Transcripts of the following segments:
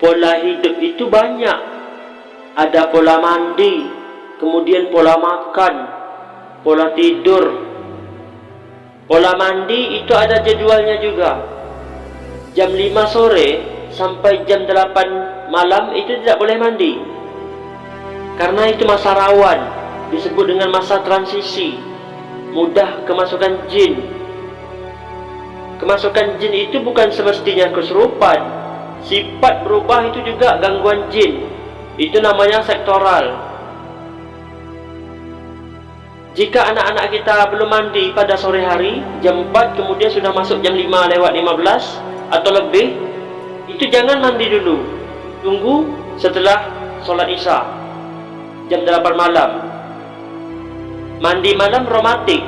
Pola hidup itu banyak. Ada pola mandi, kemudian pola makan, pola tidur. Pola mandi itu ada jadwalnya juga. Jam 5 sore sampai jam 8 malam itu tidak boleh mandi, karena itu masa rawan, disebut dengan masa transisi, mudah kemasukan jin. Kemasukan jin itu bukan semestinya kesurupan. Sifat berubah itu juga gangguan jin. Itu namanya sektoral. Jika anak-anak kita belum mandi pada sore hari, jam 4 kemudian sudah masuk jam 5:15 atau lebih, itu jangan mandi dulu. Tunggu setelah sholat isya jam 8 malam. Mandi malam romantik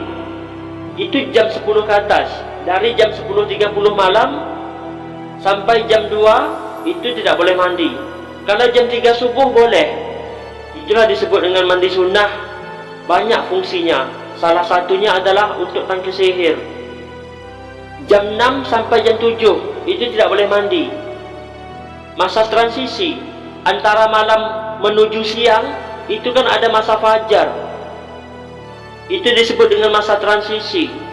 itu jam 10 ke atas. Dari jam 10.30 malam sampai jam 2 itu tidak boleh mandi. Kalau jam 3 subuh boleh. Itulah disebut dengan mandi sunnah. Banyak fungsinya. Salah satunya adalah untuk tangkis sihir. Jam 6 sampai jam 7 itu tidak boleh mandi. Masa transisi antara malam menuju siang itu kan ada masa fajar. Itu disebut dengan masa transisi.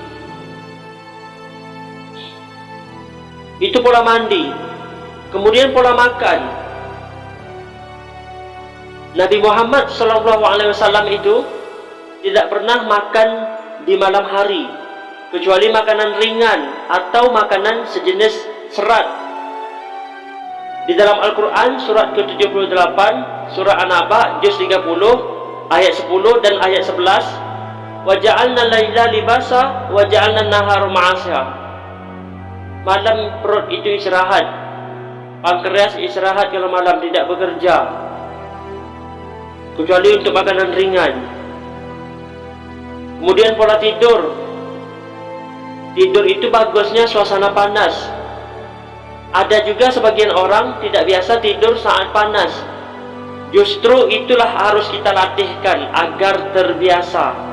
Itu pola mandi. Kemudian pola makan. Nabi Muhammad SAW itu tidak pernah makan di malam hari, kecuali makanan ringan atau makanan sejenis serat. Di dalam Al-Quran surat ke-78, surah An-Naba juz 30 ayat 10 dan ayat 11, wa ja'alna laila libasa wa ja'alna nahara ma'asya. Malam perut itu istirahat, pankreas istirahat kalau malam, tidak bekerja, kecuali untuk makanan ringan. Kemudian pola tidur. Tidur itu bagusnya suasana panas. Ada juga sebagian orang tidak biasa tidur saat panas. Justru itulah harus kita latihkan agar terbiasa.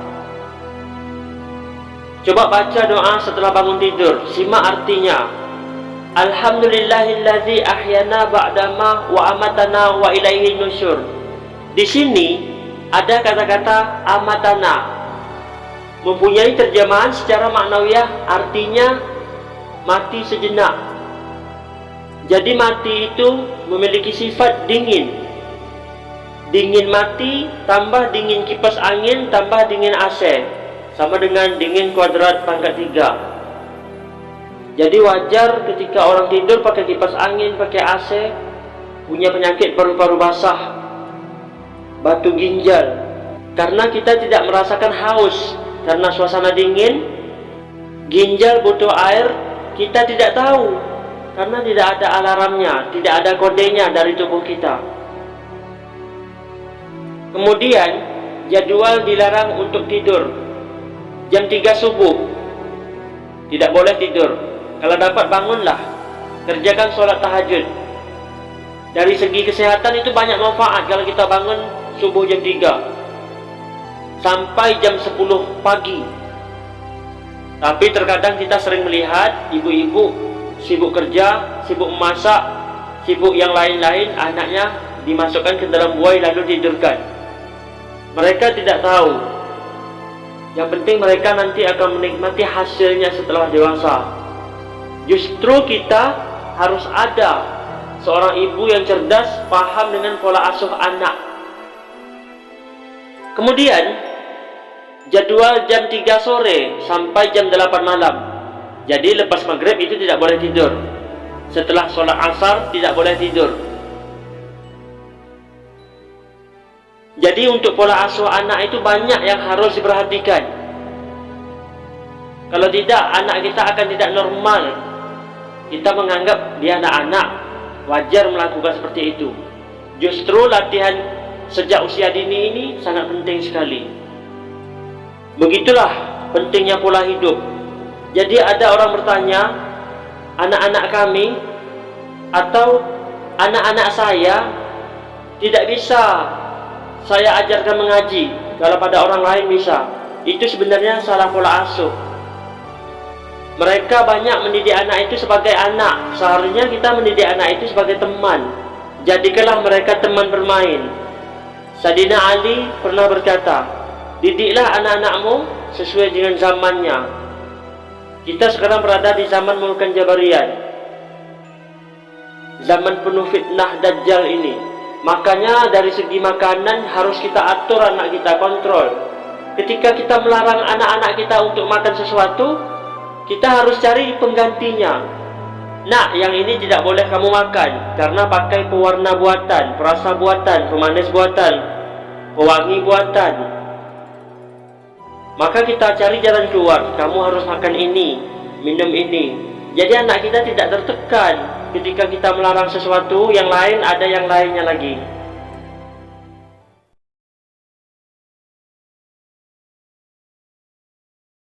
Coba baca doa setelah bangun tidur. Simak artinya. Alhamdulillahilladzi ahyana ba'dama wa amatana wa ilaihin nusyur. Di sini ada kata-kata amatana, mempunyai terjemahan secara maknawiyah, artinya mati sejenak. Jadi mati itu memiliki sifat dingin. Dingin mati tambah dingin kipas angin tambah dingin AC, sama dengan dingin kuadrat pangkat 3. Jadi wajar ketika orang tidur pakai kipas angin, pakai AC, punya penyakit paru-paru basah, batu ginjal. Karena kita tidak merasakan haus, karena suasana dingin, ginjal butuh air, kita tidak tahu, karena tidak ada alarmnya, tidak ada kodenya dari tubuh kita. Kemudian jadwal dilarang untuk tidur. Jam 3 subuh tidak boleh tidur. Kalau dapat bangunlah, kerjakan sholat tahajud. Dari segi kesehatan itu banyak manfaat kalau kita bangun subuh jam 3 sampai jam 10 pagi. Tapi terkadang kita sering melihat ibu-ibu sibuk kerja, sibuk memasak, sibuk yang lain-lain, anaknya dimasukkan ke dalam buai lalu tidurkan. Mereka tidak tahu. Yang penting mereka nanti akan menikmati hasilnya setelah dewasa. Justru kita harus ada seorang ibu yang cerdas, paham dengan pola asuh anak. Kemudian jadwal jam 3 sore sampai jam 8 malam. Jadi lepas maghrib itu tidak boleh tidur. Setelah sholat asar tidak boleh tidur. Jadi untuk pola asuh anak itu banyak yang harus diperhatikan. Kalau tidak, anak kita akan tidak normal. Kita menganggap dia anak-anak, wajar melakukan seperti itu. Justru latihan sejak usia dini ini sangat penting sekali. Begitulah pentingnya pola hidup. Jadi ada orang bertanya, anak-anak kami atau anak-anak saya tidak bisa saya ajarkan mengaji, kalau pada orang lain bisa. Itu sebenarnya salah pola asuh. Mereka banyak mendidik anak itu sebagai anak. Seharusnya kita mendidik anak itu sebagai teman. jadikanlah mereka teman bermain. Sayyidina Ali pernah berkata, didiklah anak-anakmu sesuai dengan zamannya. Kita sekarang berada di zaman Mulkan Jabarian, zaman penuh fitnah Dajjal ini. Makanya dari segi makanan harus kita atur anak kita, kontrol. Ketika kita melarang anak-anak kita untuk makan sesuatu, kita harus cari penggantinya. Nak, yang ini tidak boleh kamu makan karena pakai pewarna buatan, perasa buatan, pemanis buatan, pewangi buatan. Maka kita cari jalan keluar. Kamu harus makan ini, minum ini. Jadi anak kita tidak tertekan ketika kita melarang sesuatu, yang lain ada yang lainnya lagi.